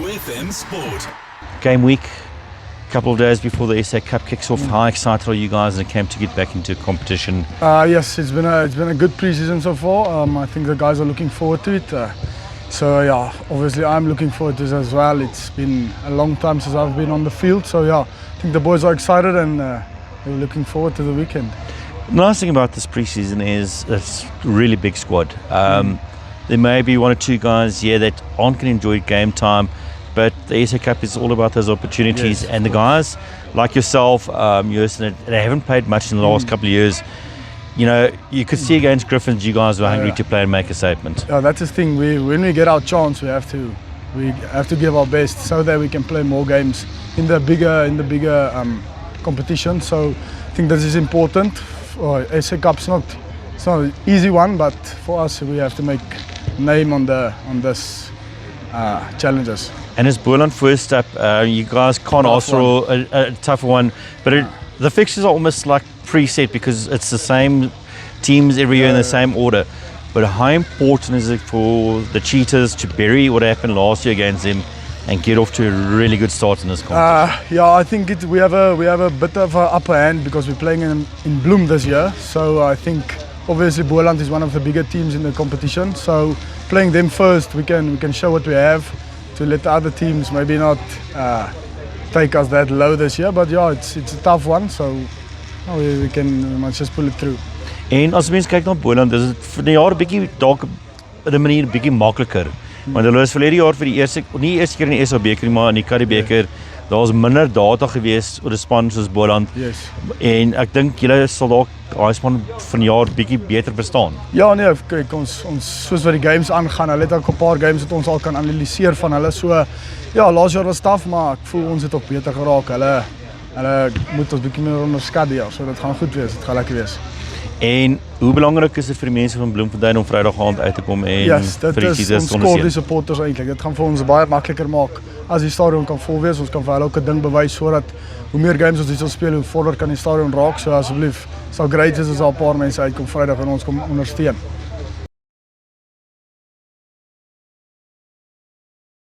SOFM Sport. Game week, a couple of days before the SA Cup kicks off. How excited are you guys in the camp to get back into competition? Yes, it's been a good pre-season so far. I think the guys are looking forward to it. So yeah, obviously I'm looking forward to this as well. It's been a long time since I've been on the field. So yeah, I think the boys are excited and they're looking forward to the weekend. The nice thing about this pre-season is it's a really big squad. There may be one or two guys here that aren't going to enjoy game time, but the SA Cup is all about those opportunities. Yes, and the guys like yourself, Justin, they haven't played much in the last couple of years. You know, you could see against Griffins, you guys were hungry to play and make a statement. Yeah, that's the thing. When we get our chance, we have to give our best so that we can play more games in the bigger competition. So I think this is important. SA Cup's it's not an easy one, but for us we have to make name on this challenges. And as Boland first up, you guys can't ask for a tougher one, but the fixtures are almost like preset because it's the same teams every year in the same order. But how important is it for the Cheetahs to bury what happened last year against them and get off to a really good start in this competition? Yeah, I think we have a bit of an upper hand because we're playing in Bloem this year. So I think obviously Boland is one of the bigger teams in the competition. So playing them first, we can show what we have to let the other teams maybe not take us that low this year. But yeah, it's a tough one. So we must just pull it through. En as mens kyk na Boland, is dit vir die jaar 'n bietjie dalk op 'n manier 'n bietjie makliker. Want hulle is verlede jaar vir die eerste keer in die SA beker nie, maar in die Currie beker, daar's minder data gewees oor 'n span soos Boland. Yes. En ek dink julle sal dalk daai span vanjaar bietjie beter verstaan. Ja nee, kyk ons soos wat die games aangaan, hulle het ook 'n paar games wat ons al kan analiseer van hulle. So ja, laas jaar was taaf, maar ek voel ons het ook beter geraak. Hulle moet ons bietjie meer onderskat hier, so dit gaan goed wees, dit gaan lekker wees. En hoe belangrik is dit vir die mense van Bloemfontein om Vrydag aand uit te kom en dit vir die is Cheetahs ons score die supporters eintlik. Dit gaan vir ons baie makliker maak as die stadion kan vol wees. Ons kan vir hulle ook 'n ding bewys sodat hoe meer games ons hier sal speel, hoe vorder kan die stadion raak. So asseblief, sal great wees as daar 'n paar mense uitkom Vrydag en ons kom ondersteun.